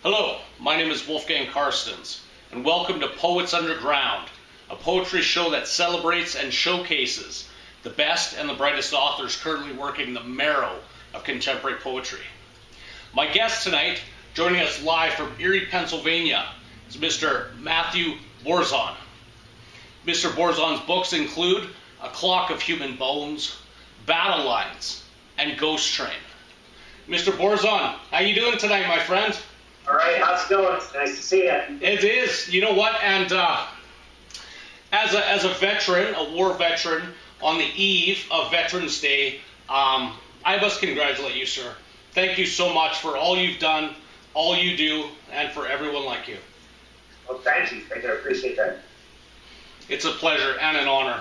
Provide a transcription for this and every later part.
Hello, my name is Wolfgang Carstens, and welcome to Poets Underground, a poetry show that celebrates and showcases the best and the brightest authors currently working the marrow of contemporary poetry. My guest tonight, joining us live from Erie, Pennsylvania, is Mr. Matthew Borczon. Mr. Borczon's books include A Clock of Human Bones, Battle Lines, and Ghost Train. Mr. Borczon, how you doing tonight, my friend? All right, how's it going? It's nice to see you. It is. You know what? And as a veteran, a war veteran, on the eve of Veterans Day, I must congratulate you, sir. Thank you so much for all you've done, all you do, and for everyone like you. Well, thank you. I appreciate that. It's a pleasure and an honor.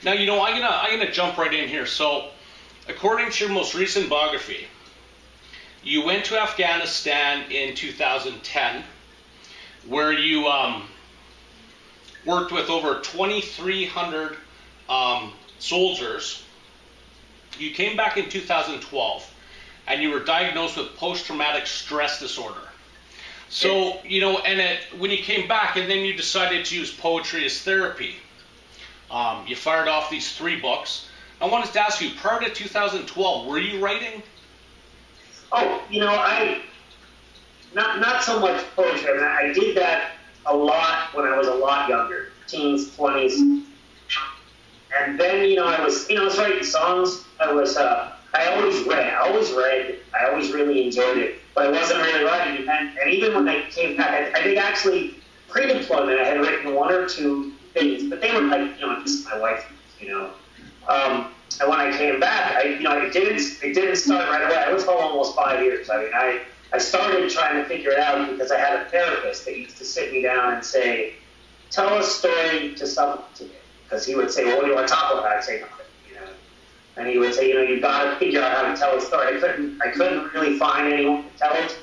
Now, you know, I'm gonna jump right in here. So, according to your most recent biography, you went to Afghanistan in 2010, where you worked with over 2,300 soldiers. You came back in 2012, and you were diagnosed with post-traumatic stress disorder. So, you know, when you came back, and then you decided to use poetry as therapy, you fired off these 3 books. I wanted to ask you, prior to 2012, were you writing? Oh, you know, not so much poetry. I mean, I did that a lot when I was a lot younger, teens, 20s. And then, I was writing songs. I always read. I always really enjoyed it, but I wasn't really writing. And even when I came back, I think actually pre-deployment, I had written 1 or 2 things, but they were like, just my wife, And when I came back, it didn't start right away. I was home almost 5 years. I mean, I started trying to figure it out because I had a therapist that used to sit me down and say, tell a story to someone today. Because he would say, well, what do you want to talk about? I'd say nothing, And he would say, you've got to figure out how to tell a story. I couldn't really find anyone to tell it.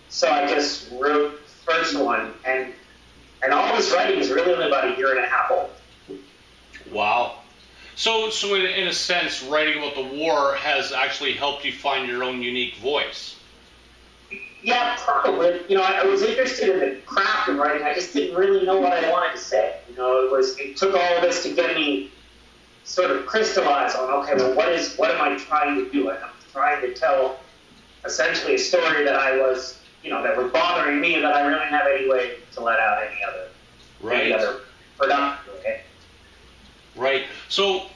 So I just wrote the first one. And all this writing is really only about 1.5 years old. Wow. So in a sense, writing about the war has actually helped you find your own unique voice. Yeah, probably. I was interested in the craft of writing. I just didn't really know what I wanted to say. It took all of this to get me sort of crystallize on, okay, well, what am I trying to do? I'm trying to tell essentially a story that that was bothering me and that I really didn't have any way to let out any other production. Okay. Right. So,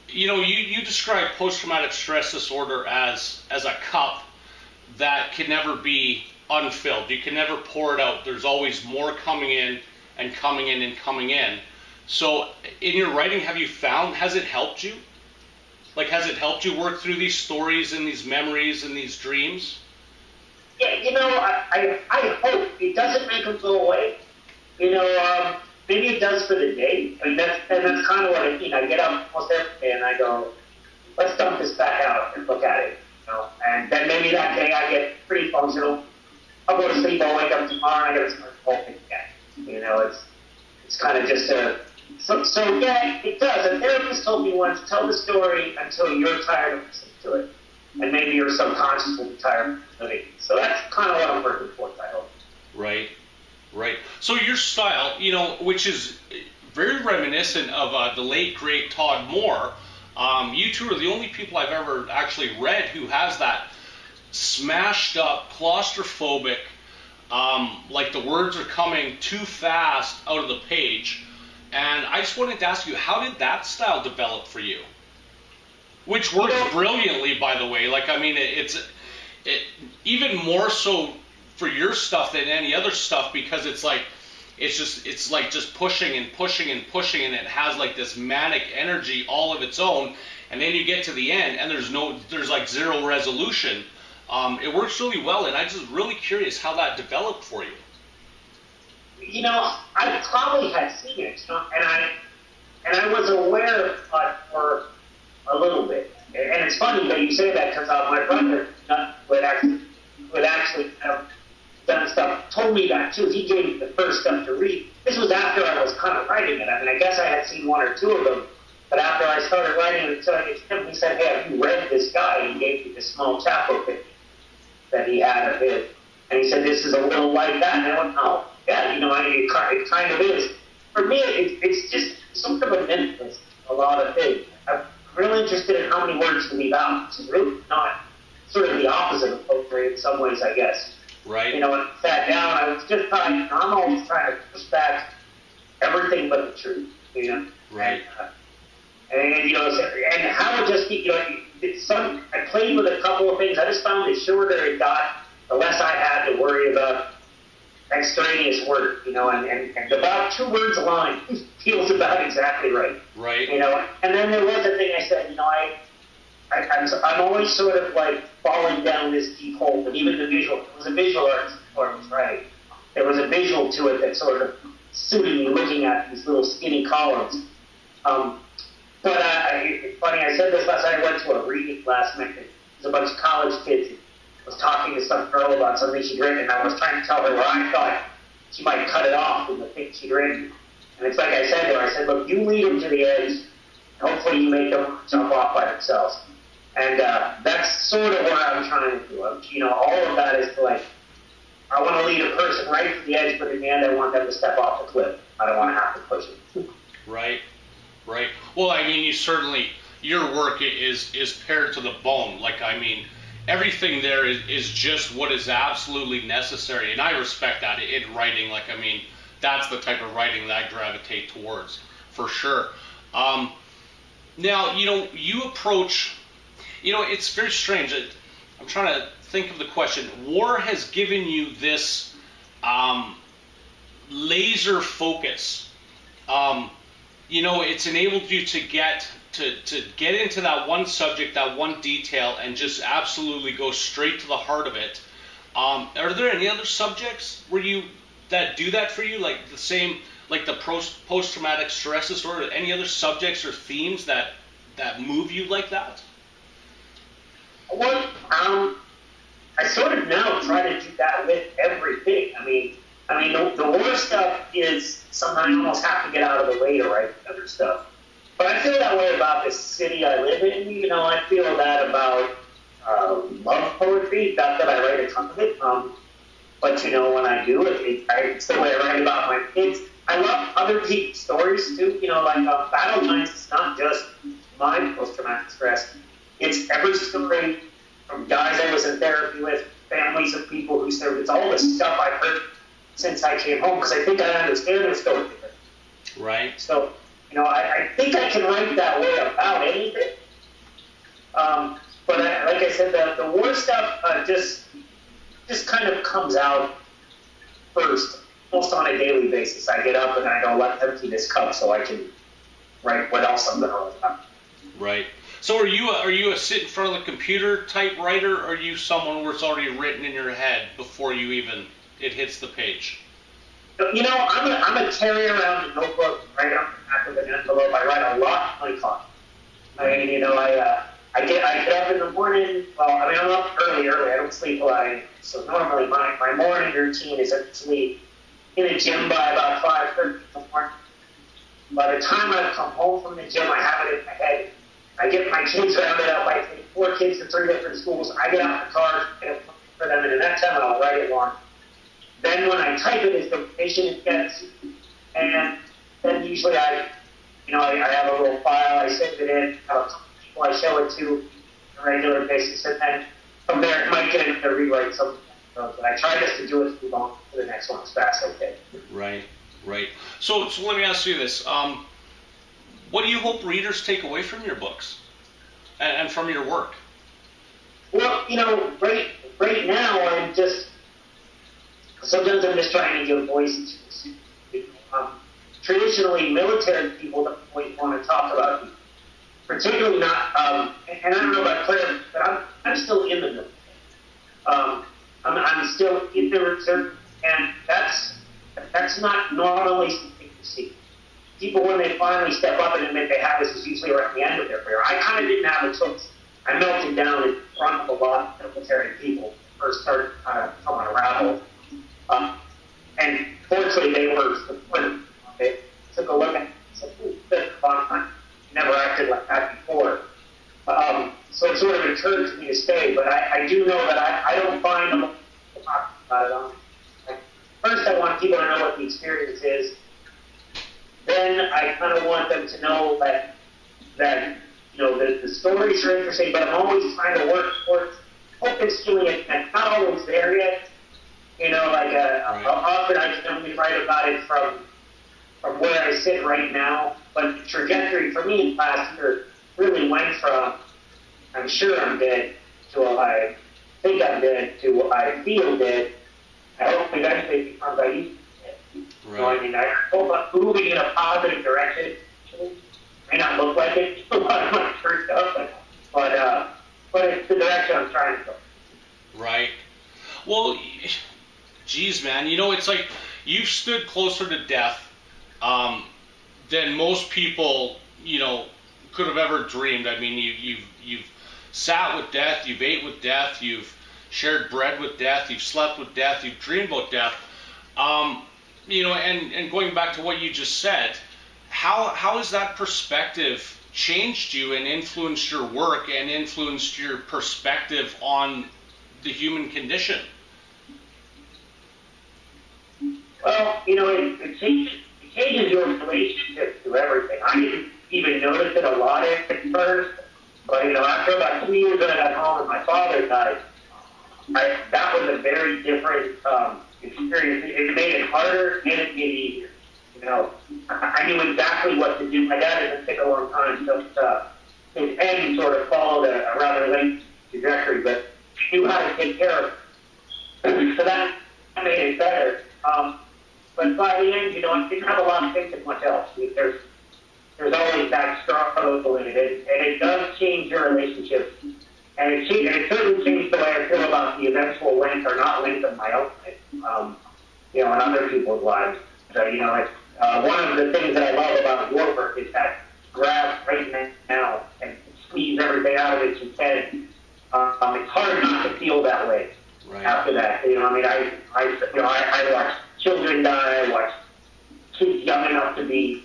you describe post-traumatic stress disorder as a cup that can never be unfilled. You can never pour it out. There's always more coming in and coming in and coming in. So, in your writing, has it helped you? Like, has it helped you work through these stories and these memories and these dreams? Yeah, I hope it doesn't make them go away. Maybe it does for the day. I mean, that's kind of what I mean. I get up almost every day and I go, let's dump this back out and look at it. And then maybe that day I get pretty functional. I'll go to sleep, I'll wake up tomorrow and I get to start hoping again. It's kind of just so yeah, it does. A therapist told me once, tell the story until you're tired of listening to it. And maybe your subconscious will be tired of it. So that's kind of what I'm working towards, I hope. Right. So your style, which is very reminiscent of the late, great Todd Moore. You two are the only people I've ever actually read who has that smashed up, claustrophobic, like the words are coming too fast out of the page. And I just wanted to ask you, how did that style develop for you? Which works brilliantly, by the way. Like, I mean, it's even more so for your stuff than any other stuff, because it's like just pushing and pushing and pushing, and it has like this manic energy all of its own, and then you get to the end and there's like zero resolution. It works really well, and I'm just really curious how that developed for you. I probably had seen it, and I was aware of it for a little bit. And it's funny that you say that, because my brother would actually have done stuff, told me that too. He gave me the first stuff to read. This was after I was kind of writing it. I mean, I guess I had seen 1 or 2 of them, but after I started writing it, he said, hey, have you read this guy? He gave me this small chapbook that he had of his. And he said, this is a little like that. And I went, oh, yeah, it kind of is. For me, it's just sort of a myth, a lot of things. I'm really interested in how many words can leave out, which is really not sort of the opposite of poetry in some ways, I guess. Right. When I sat down, I was just trying, I'm always trying to push back everything but the truth, Right. And how it just, I played with a couple of things. I just found the shorter it got, the less I had to worry about extraneous work, and about 2 words a line feels about exactly right. Right. And then there was a thing I said, I'm always sort of like falling down this deep hole, but even it was a visual artist before I was writing. There was a visual to it that sort of suited me looking at these little skinny columns. But it's funny, I said this last night, I went to a reading last night. There was a bunch of college kids. I was talking to some girl about something she'd written, and I was trying to tell her where I thought she might cut it off in the thing she'd written. And it's like I said to her, I said, look, you lead them to the edge, and hopefully you make them jump off by themselves. And that's sort of what I'm trying to do. All of that is like, I want to lead a person right to the edge, but in the end I want them to step off the cliff. I don't want to have to push it. Right. Well, your work is pared to the bone. Everything there is just what is absolutely necessary, and I respect that in writing. That's the type of writing that I gravitate towards, for sure. Now, you approach, it's very strange. I'm trying to think of the question. War has given you this laser focus. It's enabled you to get into that one subject, that one detail, and just absolutely go straight to the heart of it. Are there any other subjects that do that for you, like the post-traumatic stress disorder? Any other subjects or themes that move you like that? Well, I sort of now try to do that with everything. The war stuff is something I almost have to get out of the way to write other stuff. But I feel that way about the city I live in. I feel that about love poetry. Not that I write a ton of it. But, when I do, it's the way I write about my kids. I love other people's stories, too. Battle Lines is not just my post-traumatic stress. It's every story from guys I was in therapy with, families of people who served. It's all the stuff I've heard since I came home, because I think I understand their story. Right. So, I think I can write that way about anything. But like I said, the war stuff just kind of comes out first, almost on a daily basis. I get up and I go, let's empty this cup so I can write what else I'm going to write about. Right. So are you a sit in front of the computer type writer, or are you someone where it's already written in your head before it hits the page? I'm a carry around a notebook right on the back of an envelope. I write a lot on my clock. I get up in the morning. Well, I'm up early. I don't sleep a lot. So normally my morning routine is actually in a gym by about 5:30 in the morning. By the time I come home from the gym, I have it in my head. I get my kids rounded up. I take 4 kids to 3 different schools. I get out in the car and for them, and in that time I'll write it long. Then when I type it, is the patient gets, and then usually I have a little file, I send it in, have a couple people I show it to on a regular basis, and then from there it might get into the rewrite something. But I try just to do it to move on to the next one as fast as I can. Right. So let me ask you this. What do you hope readers take away from your books and from your work? Well, right now sometimes I'm just trying to give voice to traditionally military people don't always want to talk about you. Particularly not, and I don't know about Claire, but I'm still in the military. I'm still in the reserve, and that's not normally something you see. People, when they finally step up and admit they have this, is usually around the end of their career. I kind of didn't have a choice. I melted down in front of a lot of military people first started coming around. And fortunately, they were supportive. They took a look at it and said, that's fine. Never acted like that before. So it sort of encouraged me to stay. But I do know that I don't find them talking about the experience is, then I kind of want them to know that the stories are interesting, but I'm always trying to work towards hoping skewing it. It's not always there yet. Often I can only write about it from where I sit right now. But the trajectory for me last year really went from I'm sure I'm dead to I think I'm dead to I feel dead. I hope eventually it becomes I used to be dead. Right. I hope I'm moving in a positive direction. It may not look like it a lot of my first stuff, but it's the direction I'm trying to go. Right. Well, geez, man, it's like you've stood closer to death than most people, could have ever dreamed. I mean, you've sat with death, you've ate with death, you've shared bread with death, you've slept with death, you've dreamed about death. And going back to what you just said, how has that perspective changed you and influenced your work and influenced your perspective on the human condition? Well, it changes your relationship to everything. I didn't even notice it a lot at first, but after about 2 years that I got home and my father died, that was a very different experience. It made it harder and it made it easier. I knew exactly what to do. My dad had been sick a long time, so his end sort of followed a rather late trajectory, but he knew how to take care of it. So that made it better. But by the end, I didn't have a lot of faith in much else. There's always that struggle in it, and it does change your relationship. And it certainly changed the way I feel about the eventual length or not length of my own life, and other people's lives. So, one of the things that I love about your work is that grab right now and squeeze everything out of it you can. It's hard not to feel that way after that. I watch children die, I watch kids young enough to be,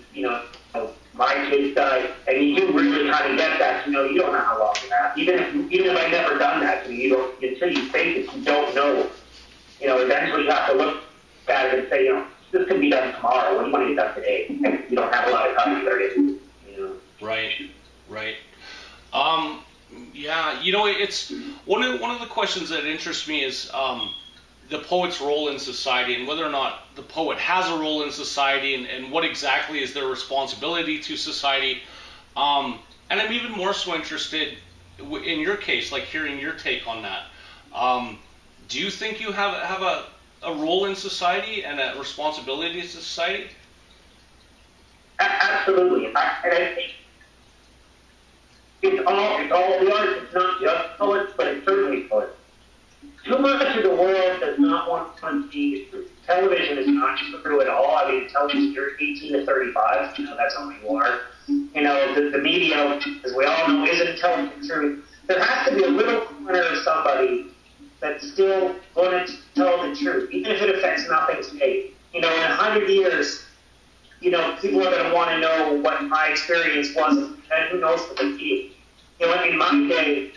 my kids die, and you do really kind of get that. You don't know how long you have. Even if I've never done that to me, until you face it, you don't know. Eventually you have to look at it and say, this could be done tomorrow. What do you want to get done today? And you don't have a lot of time to learn it. Right. It's one of the questions that interests me is the poet's role in society and whether or not the poet has a role in society and what exactly is their responsibility to society. And I'm even more so interested in your case, like hearing your take on that. Do you think you have a role in society and a responsibility to society? Absolutely. And I think it's all the arts. It's not just poets, but it's certainly poets. Too much of the world does not want to see the truth. Television is not true at all. I mean, television, you're 18 to 35. That's how you are. The media, as we all know, isn't telling the truth. There has to be a little corner of somebody that's still going to tell the truth, even if it affects nothing today. In 100 years, people are going to want to know what my experience was, and who knows what they feel. In my day,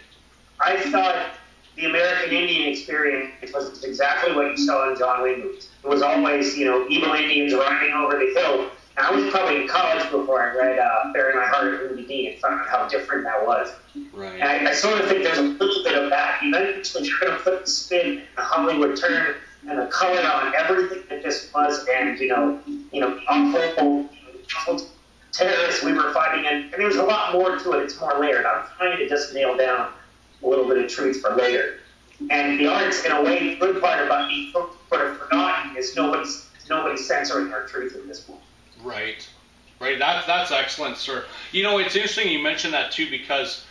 I thought the American Indian experience was exactly what you saw in John Wayne movies. It was always, evil Indians riding over the hill. And I was probably in college before I read Bury My Heart at Ruby Dee and found out how different that was. Right. And I sort of think there's a little bit of that. Eventually, you're going to put the spin, the Hollywood turn, and the color on everything that just was, and, awful terrorists we were fighting. And there's a lot more to it. It's more layered. I'm trying to just nail down a little bit of truth for later. And the arts, in a way, the good part about being sort of forgotten is nobody's censoring our truth at this point. Right. That's excellent, sir. It's interesting you mentioned that too because,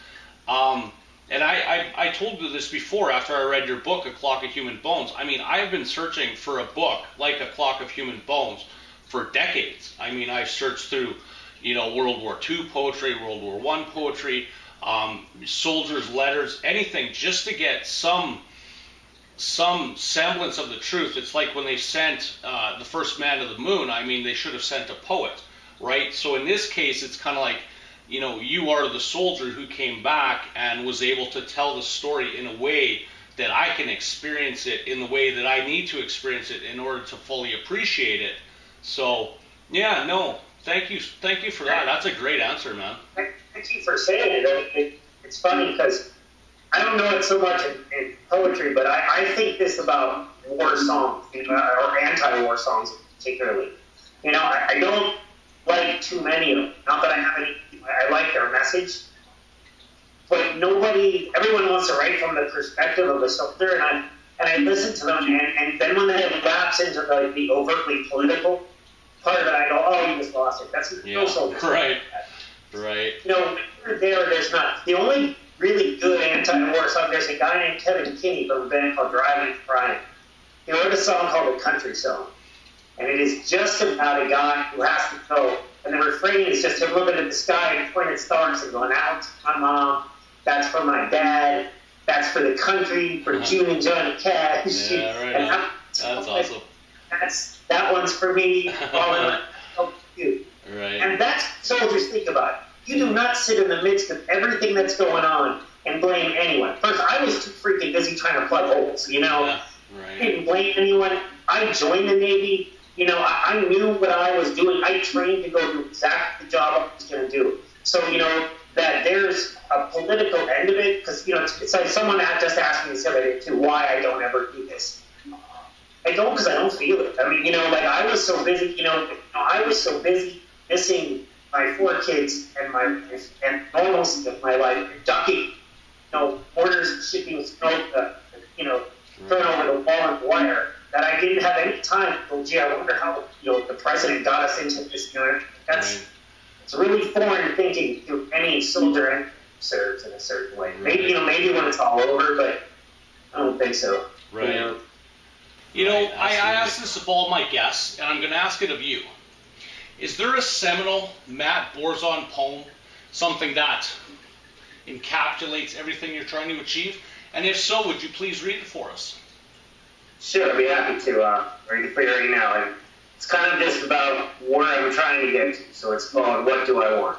and I told you this before after I read your book, A Clock of Human Bones. I mean, I've been searching for a book like A Clock of Human Bones for decades. I mean, I've searched through, World War II poetry, World War I poetry, soldiers' letters, anything, just to get some semblance of the truth. It's like when they sent the first man to the moon. I mean, they should have sent a poet, right? So in this case, it's kind of like, you are the soldier who came back and was able to tell the story in a way that I can experience it in the way that I need to experience it in order to fully appreciate it. So, yeah, no, thank you for that. That's a great answer, man. Thank you for saying it. It's funny because I don't know it so much in poetry, but I think this about war songs, or anti-war songs particularly. I don't like too many of them. Not that I have any. I like their message, but everyone wants to write from the perspective of a soldier, and I listen to them, and then when they lapse into the overtly political part of it, I go, oh, you just lost it. That's no soldier. Right. There's not. The only really good anti-war song, there's a guy named Kevin Kinney from a band called Driving and Crying. He wrote a song called The Country Song. And it is just about a guy who has to go. And the refrain is just him looking at the sky and pointing at stars and going, that's for my mom, that's for my dad, that's for the country, for June and Johnny Cash. Yeah, right. That's awesome. That one's for me. You. Right. And that's what soldiers think about it. You do not sit in the midst of everything that's going on and blame anyone. First, I was too freaking busy trying to plug holes, Yeah, right. I didn't blame anyone. I joined the Navy. I knew what I was doing. I trained to go do exactly the job I was going to do. So, that there's a political end of it, because, it's like someone just asked me the other day, too, why I don't ever do this. I don't, because I don't feel it. I mean, I was so busy, I was so busy missing my 4 kids and normalcy of my life, ducking, orders and shipping snow, thrown over the wall and wire, that I didn't have any time to go, gee, I wonder how, the president got us into this, it's really foreign thinking to any soldier and serves in a certain way. Maybe, maybe when it's all over, but I don't think so. Right. I ask this of all my guests, and I'm going to ask it of you. Is there a seminal Matt Borczon poem, something that encapsulates everything you're trying to achieve? And if so, would you please read it for us? Sure, I'd be happy to read it for you right now. And it's kind of just about where I'm trying to get to. So it's called What Do I Want?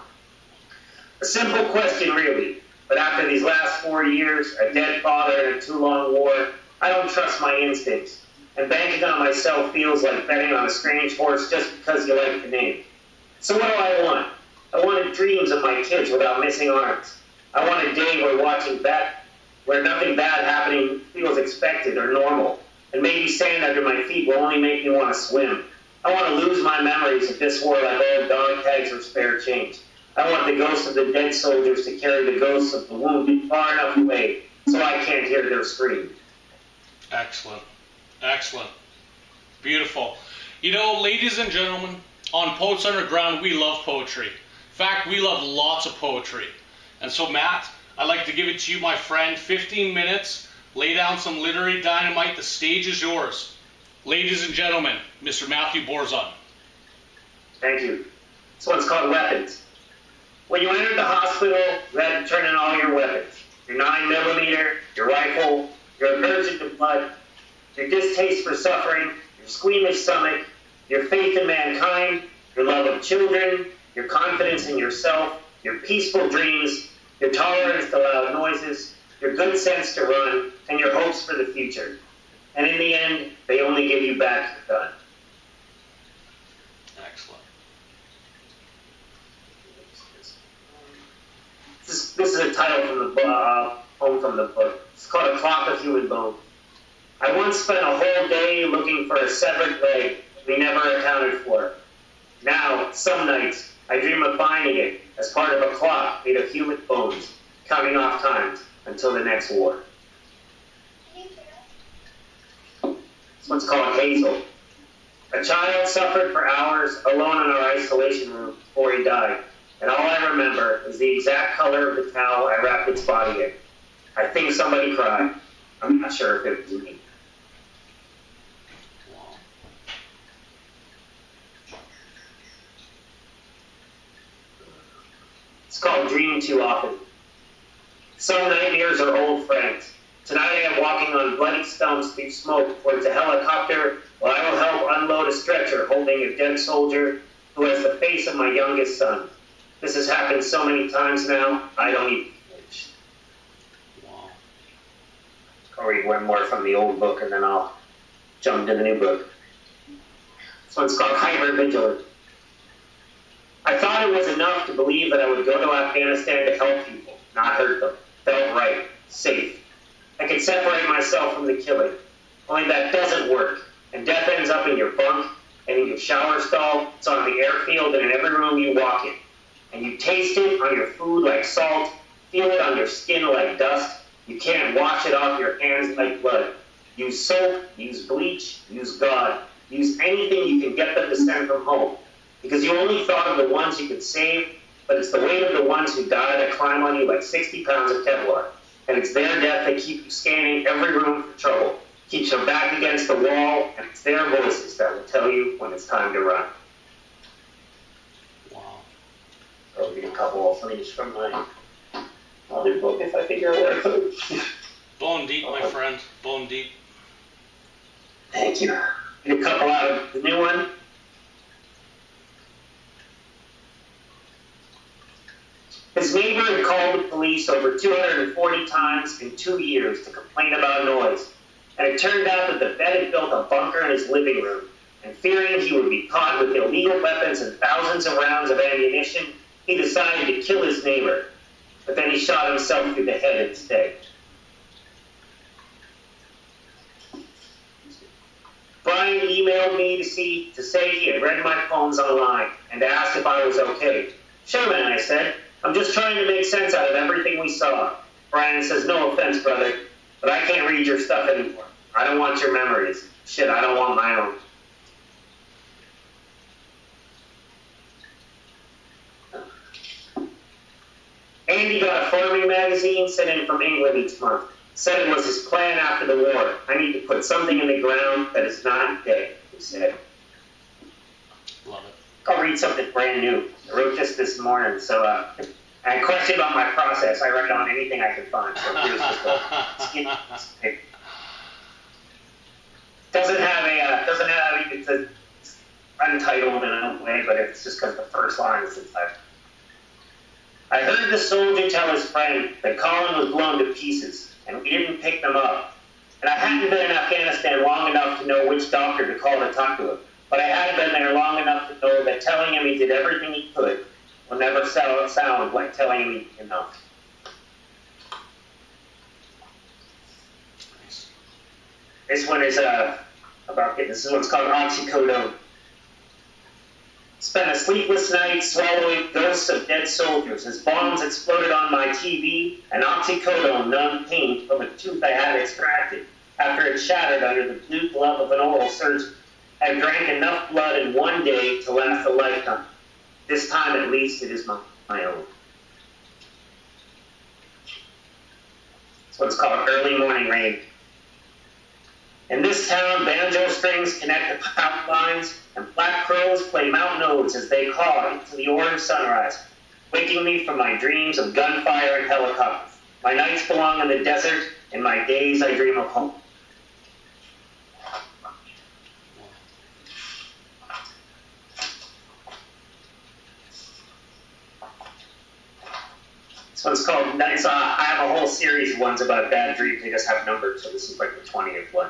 A simple question, really. But after these last 4 years, a dead father and a too-long war, I don't trust my instincts. And banking on myself feels like betting on a strange horse just because you like the name. So what do I want? I wanted dreams of my kids without missing arms. I want a day where nothing bad happening feels expected or normal. And maybe sand under my feet will only make me want to swim. I want to lose my memories of this war like old dog tags or spare change. I want the ghosts of the dead soldiers to carry the ghosts of the wounded far enough away so I can't hear their scream. Excellent. Excellent. Beautiful. Ladies and gentlemen, on Poets Underground, we love poetry. In fact, we love lots of poetry. And so, Matt, I'd like to give it to you, my friend. 15 minutes. Lay down some literary dynamite. The stage is yours. Ladies and gentlemen, Mr. Matthew Borczon. Thank you. This one's called Weapons. When you entered the hospital, you had to turn in all your weapons. Your 9mm, your rifle, your aversion to blood, your distaste for suffering, your squeamish stomach, your faith in mankind, your love of children, your confidence in yourself, your peaceful dreams, your tolerance to loud noises, your good sense to run, and your hopes for the future. And in the end, they only give you back your gun. Excellent. This is a title from the poem from the book. It's called A Clock of Human Bone. I once spent a whole day looking for a severed leg we never accounted for. Now, some nights, I dream of finding it as part of a clock made of human bones, counting off times until the next war. This one's called Hazel. A child suffered for hours alone in our isolation room before he died, and all I remember is the exact color of the towel I wrapped its body in. I think somebody cried. I'm not sure if it was me. It's called Dream Too Often. Some nightmares are old friends. Tonight I am walking on bloody stumps through smoke towards a helicopter where I will help unload a stretcher holding a dead soldier who has the face of my youngest son. This has happened so many times now, I don't even flinch. Wow. I'll read one more from the old book and then I'll jump to the new book. So it's called hypervigilant. I thought it was enough to believe that I would go to Afghanistan to help people, not hurt them. Felt right, safe. I could separate myself from the killing. Only that doesn't work, and death ends up in your bunk, and in your shower stall, it's on the airfield, and in every room you walk in. And you taste it on your food like salt, feel it on your skin like dust. You can't wash it off your hands like blood. Use soap, use bleach, use God. Use anything you can get them to send from home. Because you only thought of the ones you could save, but it's the weight of the ones who die that climb on you like 60 pounds of Kevlar. And it's their death that keeps you scanning every room for trouble, keeps your back against the wall, and it's their voices that will tell you when it's time to run. Wow. I'll read a couple of things from my other book if I figure out where I put it. Bone deep, my friend. Bone deep. Thank you. Read a couple out of the new one. His neighbor had called the police over 240 times in 2 years to complain about noise, and it turned out that the vet had built a bunker in his living room, and fearing he would be caught with illegal weapons and thousands of rounds of ammunition, he decided to kill his neighbor, but then he shot himself through the head instead. Brian emailed me to say he had read my poems online and asked if I was okay. Sure, man, I said. I'm just trying to make sense out of everything we saw. Brian says, no offense, brother, but I can't read your stuff anymore. I don't want your memories. Shit, I don't want my own. Andy got a farming magazine sent in from England each month. Said it was his plan after the war. I need to put something in the ground that is not dead, he said. Love it. I'll read something brand new. I wrote this morning, so I had a question about my process. I write on anything I can find. So here's the it's untitled in a way, but it's just because the first line is inside. I heard the soldier tell his friend that Colin was blown to pieces, and we didn't pick them up. And I hadn't been in Afghanistan long enough to know which doctor to call to talk to him. But I had been there long enough to know that telling him he did everything he could will never sound like telling him enough. This one is this one's called Roxicodone. Spent a sleepless night swallowing ghosts of dead soldiers as bombs exploded on my TV and oxycodone numbed pain from a tooth I had extracted after it shattered under the blue glove of an oral surgeon. I drank enough blood in one day to last a lifetime. This time, at least, it is my own. This one's called Early Morning Rain. In this town, banjo strings connect the power lines, and black crows play mountain odes as they caw into the orange sunrise, waking me from my dreams of gunfire and helicopters. My nights belong in the desert, and my days I dream of home. This one's called, I have a whole series of ones about bad dreams. They just have numbers, so this is like the 20th one.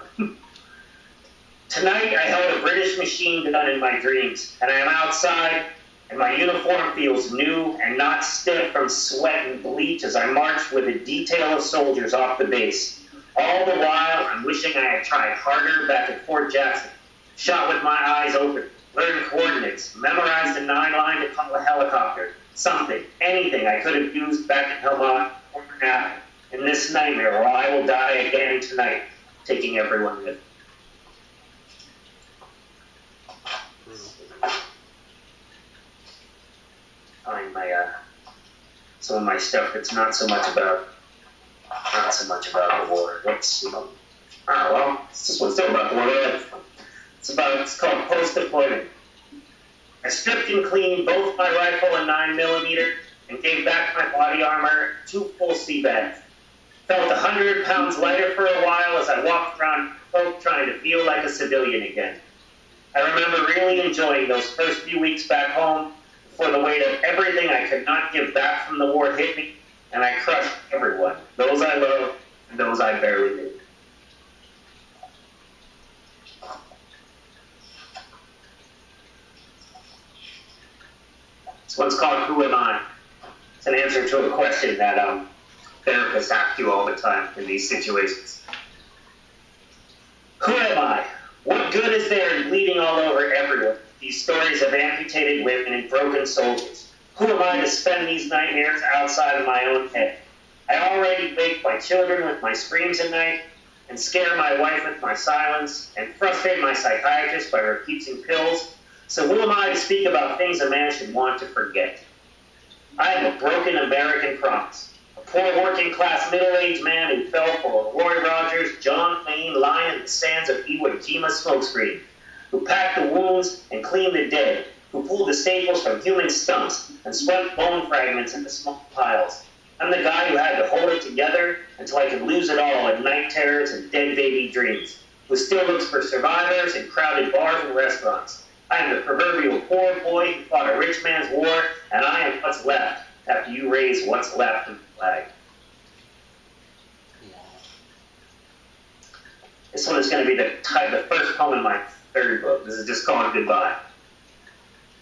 Tonight, I held a British machine gun in my dreams, and I am outside, and my uniform feels new and not stiff from sweat and bleach as I march with a detail of soldiers off the base. All the while, I'm wishing I had tried harder back at Fort Jackson, shot with my eyes open, learned coordinates, memorized a 9-line to call a helicopter, something, anything I could have used back in Helmont or now, in this nightmare, or I will die again tonight, taking everyone with me. Find my some of my stuff that's not so much about the war. This one's still about the war. It's called post-deployment. I stripped and cleaned both my rifle and 9mm and gave back my body armor 2 full sea bags. Felt 100 pounds lighter for a while as I walked around folk trying to feel like a civilian again. I remember really enjoying those first few weeks back home before the weight of everything I could not give back from the war hit me, and I crushed everyone, those I loved and those I barely knew. one's called Who Am I? It's an answer to a question that therapists ask you all the time in these situations. Who am I? What good is there in bleeding all over everyone? These stories of amputated women and broken soldiers. Who am I to spend these nightmares outside of my own head? I already wake my children with my screams at night, and scare my wife with my silence, and frustrate my psychiatrist by repeating pills. So who am I to speak about things a man should want to forget? I am a broken American promise. A poor working-class middle-aged man who fell for a Roy Rogers, John Wayne line in the sands of Iwo Jima smokescreen, who packed the wounds and cleaned the dead, who pulled the staples from human stumps and swept bone fragments into small piles. I'm the guy who had to hold it together until I could lose it all in night terrors and dead baby dreams, who still looks for survivors in crowded bars and restaurants. I am the proverbial poor boy who fought a rich man's war, and I am what's left after you raise what's left of the flag. This one is going to be the first poem in my third book. This is just called Goodbye.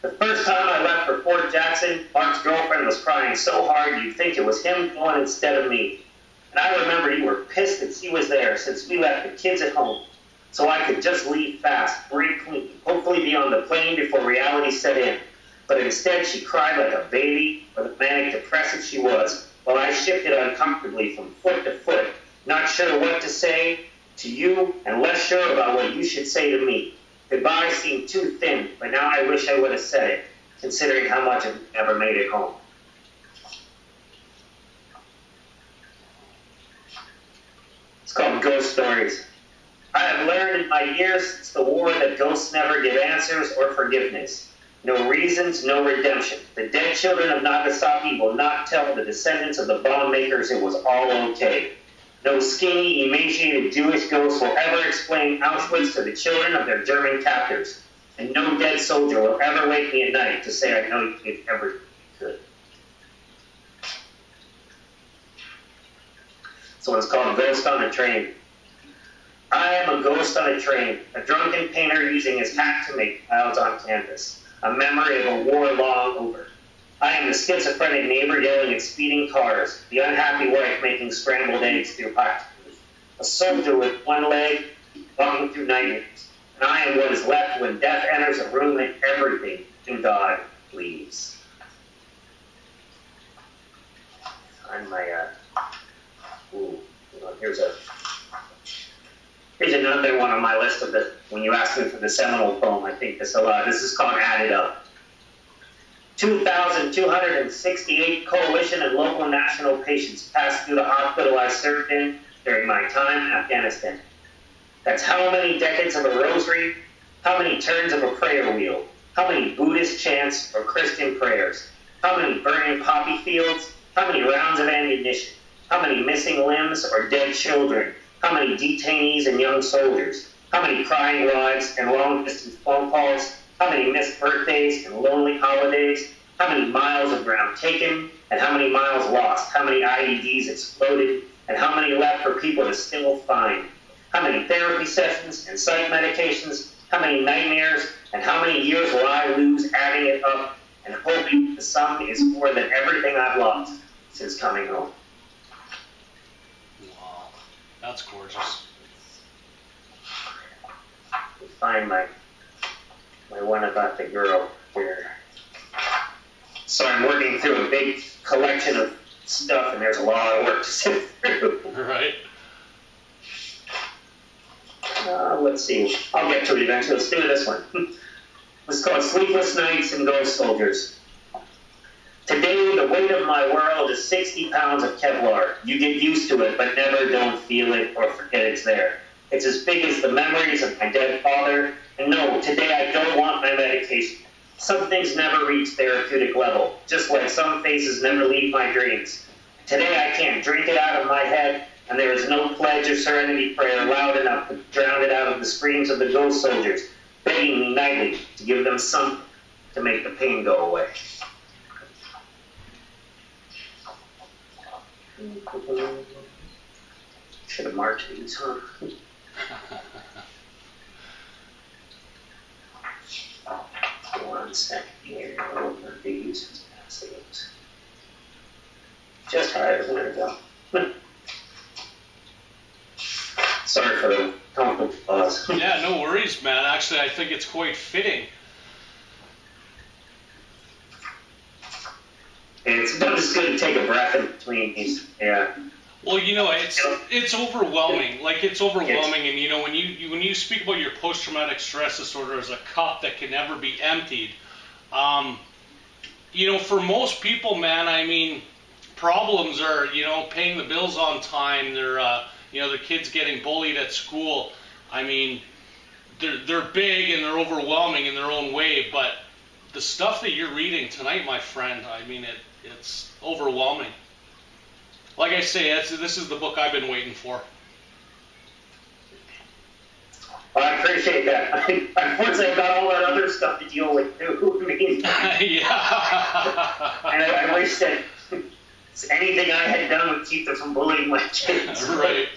The first time I left for Fort Jackson, Mark's girlfriend was crying so hard you'd think it was him going instead of me. And I remember you were pissed that she was there since we left the kids at home. So I could just leave fast, break clean, hopefully be on the plane before reality set in. But instead she cried like a baby, or the manic depressive she was, while I shifted uncomfortably from foot to foot, not sure what to say to you and less sure about what you should say to me. Goodbye seemed too thin, but now I wish I would have said it, considering how much I've never made it home. It's called Ghost Stories. I have learned in my years since the war that ghosts never give answers or forgiveness. No reasons, no redemption. The dead children of Nagasaki will not tell the descendants of the bomb makers it was all okay. No skinny, emaciated Jewish ghost will ever explain Auschwitz to the children of their German captors. And no dead soldier will ever wake me at night to say I know you did everything you could. So it's called Ghost on a Train. I am a ghost on a train, a drunken painter using his hat to make clouds on canvas, a memory of a war long over. I am the schizophrenic neighbor yelling at speeding cars, the unhappy wife making scrambled eggs through hot tea, a soldier with one leg walking through nightmares, and I am what is left when death enters a room and everything in God leaves. On my, here's another one on my list of the, when you asked me for the seminal poem, I think this a lot. This is called Added Up. 2,268 coalition and local national patients passed through the hospital I served in during my time in Afghanistan. That's how many decades of a rosary, how many turns of a prayer wheel, how many Buddhist chants or Christian prayers, how many burning poppy fields, how many rounds of ammunition, how many missing limbs or dead children, how many detainees and young soldiers, how many crying wives and long-distance phone calls, how many missed birthdays and lonely holidays, how many miles of ground taken, and how many miles lost, how many IEDs exploded, and how many left for people to still find, how many therapy sessions and psych medications, how many nightmares, and how many years will I lose adding it up and hoping the sum is more than everything I've lost since coming home. Wow, that's gorgeous. Find my one about the girl here. So I'm working through a big collection of stuff, and there's a lot of work to sit through. Right. Let's see. I'll get to it eventually. Let's do this one. It's called Sleepless Nights and Ghost Soldiers. Today, the weight of my world is 60 pounds of Kevlar. You get used to it, but never don't feel it or forget it's there. It's as big as the memories of my dead father. And no, today I don't want my medication. Some things never reach therapeutic level, just like some faces never leave my dreams. Today I can't drink it out of my head, and there is no pledge or serenity prayer loud enough to drown it out of the screams of the ghost soldiers, begging me nightly to give them something to make the pain go away. Should have marked these, huh? second here. Open these. Just how I was going to go. Sorry for the complicated pause. Yeah, no worries, man. Actually, I think it's quite fitting. It's just good to take a breath in between these. Yeah. Well, it's overwhelming. Like, it's overwhelming, yes. And when you speak about your post-traumatic stress disorder as a cup that can never be emptied, for most people, man, I mean, problems are, paying the bills on time. They're, the kids getting bullied at school. I mean, they're big and they're overwhelming in their own way. But the stuff that you're reading tonight, my friend, I mean, it's overwhelming. Like I say, this is the book I've been waiting for. Well, I appreciate that. Unfortunately, I've got all that other stuff to deal with, too. Yeah. And I wish that anything I had done would keep them from bullying my kids. Right.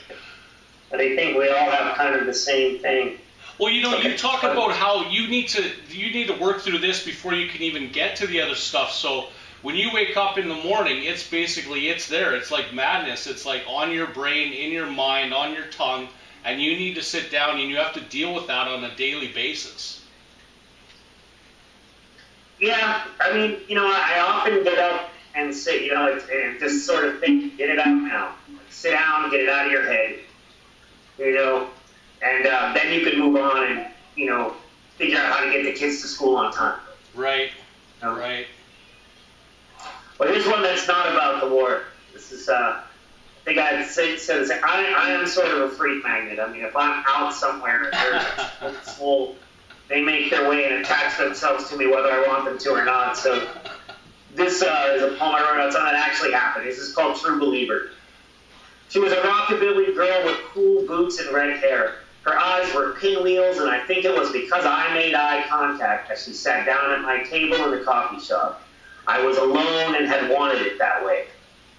But I think we all have kind of the same thing. Well, you talk about how you need to work through this before you can even get to the other stuff. So when you wake up in the morning, it's there. It's like madness. It's like on your brain, in your mind, on your tongue, and you need to sit down and you have to deal with that on a daily basis. Yeah, I mean, I often get up and say, and just sort of think, get it out now. Sit down, get it out of your head, and then you can move on and, figure out how to get the kids to school on time. Right, right. Well, here's one that's not about the war. This is, I think I'd say, I am sort of a freak magnet. I mean, if I'm out somewhere, they make their way and attach themselves to me whether I want them to or not. So this is a poem I wrote on something that actually happened. This is called True Believer. She was a rockabilly girl with cool boots and red hair. Her eyes were pinwheels, and I think it was because I made eye contact as she sat down at my table in the coffee shop. I was alone and had wanted it that way.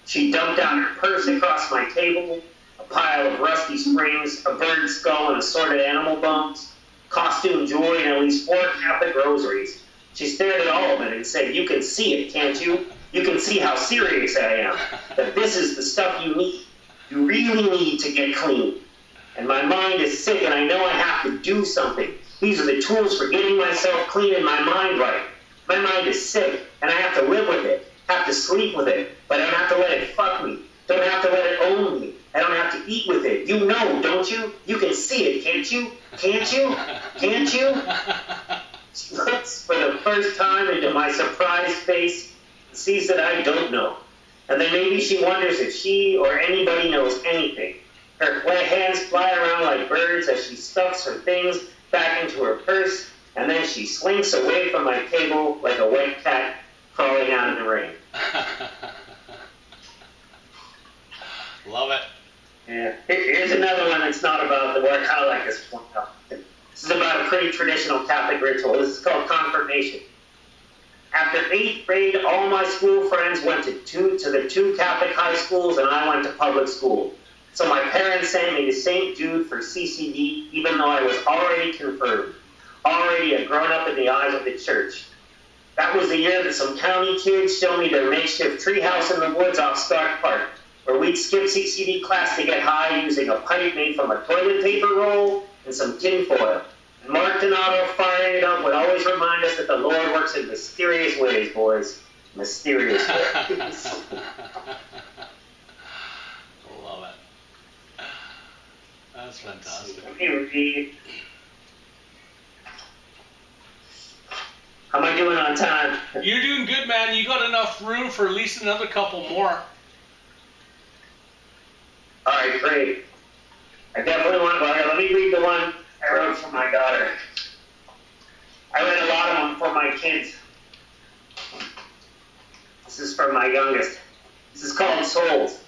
She dumped out her purse across my table, a pile of rusty springs, a bird skull, and assorted animal bones, costume jewelry, and at least 4 Catholic rosaries. She stared at all of it and said, "You can see it, can't you? You can see how serious I am, that this is the stuff you need. You really need to get clean. And my mind is sick, and I know I have to do something. These are the tools for getting myself clean and my mind right. My mind is sick, and I have to live with it, have to sleep with it, but I don't have to let it fuck me. Don't have to let it own me. I don't have to eat with it. You know, don't you? You can see it, can't you? Can't you? Can't you?" She looks for the first time into my surprised face and sees that I don't know. And then maybe she wonders if she or anybody knows anything. Her wet hands fly around like birds as she stuffs her things back into her purse, and then she slinks away from my table like a wet cat crawling out in the rain. Love it. Yeah. Here's another one that's not about the war. I kind of like this one. This is about a pretty traditional Catholic ritual. This is called confirmation. After 8th grade, all my school friends went to the 2 Catholic high schools, and I went to public school. So my parents sent me to St. Jude for CCD, even though I was already confirmed, already a grown-up in the eyes of the church. That was the year that some county kids showed me their makeshift treehouse in the woods off Stark Park, where we'd skip CCD class to get high using a pipe made from a toilet paper roll and some tin foil. And Mark Donato firing it up would always remind us that the Lord works in mysterious ways, boys. Mysterious ways. Love it. That's fantastic. Let me read. How am I doing on time? You're doing good, man. You got enough room for at least another couple more. All right, great. I definitely want. Well, let me read the one I wrote for my daughter. I read a lot of them for my kids. This is for my youngest. This is called Souls.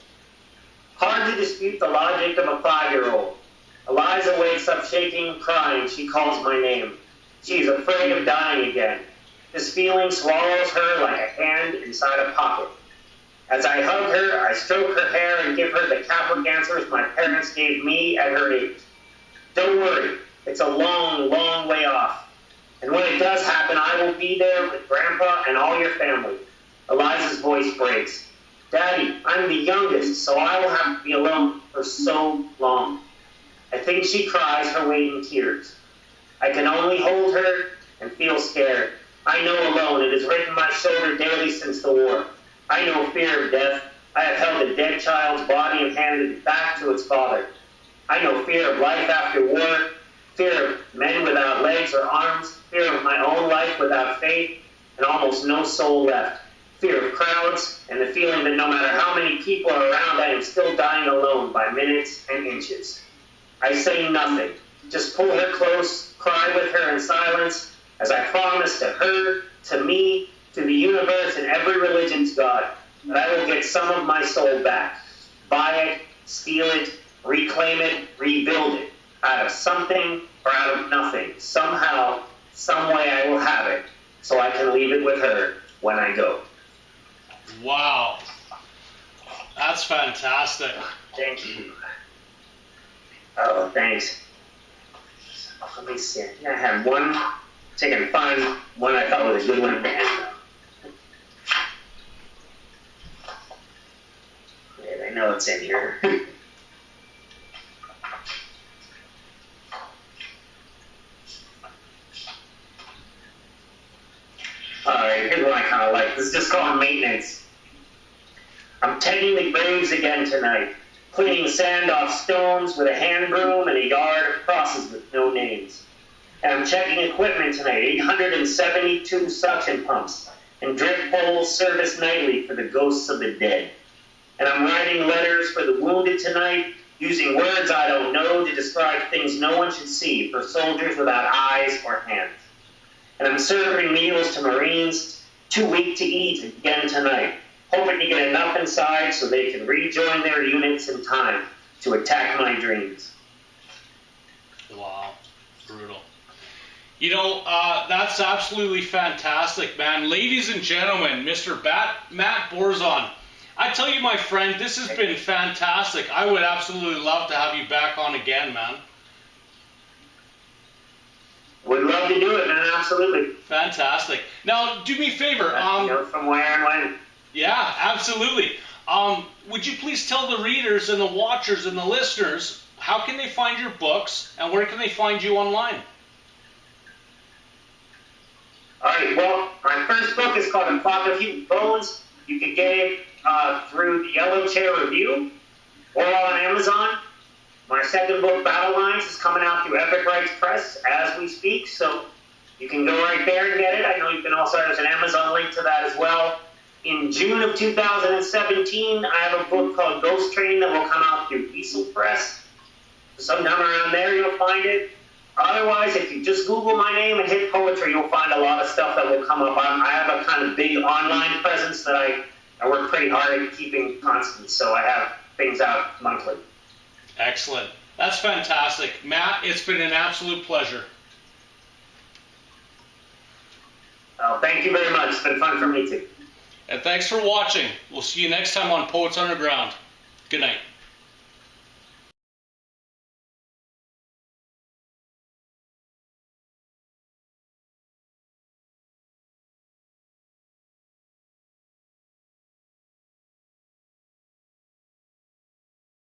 Hard to dispute the logic of a 5-year-old. Eliza wakes up shaking, crying. She calls my name. She is afraid of dying again. This feeling swallows her like a hand inside a pocket. As I hug her, I stroke her hair and give her the Catholic answers my parents gave me at her age. Don't worry, it's a long, long way off. And when it does happen, I will be there with Grandpa and all your family. Eliza's voice breaks. Daddy, I'm the youngest, so I will have to be alone for so long. I think she cries her way in tears. I can only hold her and feel scared. I know alone. It has ridden my shoulder daily since the war. I know fear of death. I have held a dead child's body and handed it back to its father. I know fear of life after war, fear of men without legs or arms, fear of my own life without faith, and almost no soul left. Fear of crowds, and the feeling that no matter how many people are around, I am still dying alone by minutes and inches. I say nothing, just pull her close, cry with her in silence, as I promise to her, to me, to the universe, and every religion's God, that I will get some of my soul back. Buy it, steal it, reclaim it, rebuild it, out of something or out of nothing. Somehow, some way I will have it, so I can leave it with her when I go. Wow. That's fantastic. Thank you. Oh, thanks. Let me see. I have one. See if I can find one I thought was a good one to end on. Wait, I know it's in here. Alright, here's one I kind of like. This is just called Maintenance. I'm tending the graves again tonight, cleaning sand off stones with a hand broom and a yard of crosses with no names. And I'm checking equipment tonight, 872 suction pumps and drip poles serviced nightly for the ghosts of the dead. And I'm writing letters for the wounded tonight, using words I don't know to describe things no one should see for soldiers without eyes or hands. And I'm serving meals to Marines too weak to eat again tonight, hoping to get enough inside so they can rejoin their units in time to attack my dreams. Wow. Brutal. You know, that's absolutely fantastic, man. Ladies and gentlemen, Mr. Matt Borczon, I tell you, my friend, this has been fantastic. I would absolutely love to have you back on again, man. Would love to do it, man. Absolutely. Fantastic. Now, do me a favor. From where and when. Yeah, absolutely. Would you please tell the readers and the watchers and the listeners how can they find your books and where can they find you online? All right. Well, my first book is called A Clock of Human Bones. You can get it through the Yellow Chair Review or on Amazon. My second book, Battle Lines, is coming out through Epic Rites Press as we speak, so you can go right there and get it. I know you can also, there's an Amazon link to that as well. In June of 2017, I have a book called Ghost Train that will come out through Weasel Press. Sometime around there you'll find it. Otherwise, if you just Google my name and hit poetry, you'll find a lot of stuff that will come up. I have a kind of big online presence that I work pretty hard at keeping constant, so I have things out monthly. Excellent. That's fantastic. Matt, it's been an absolute pleasure. Well, thank you very much. It's been fun for me too. And thanks for watching. We'll see you next time on Poets Underground. Good night.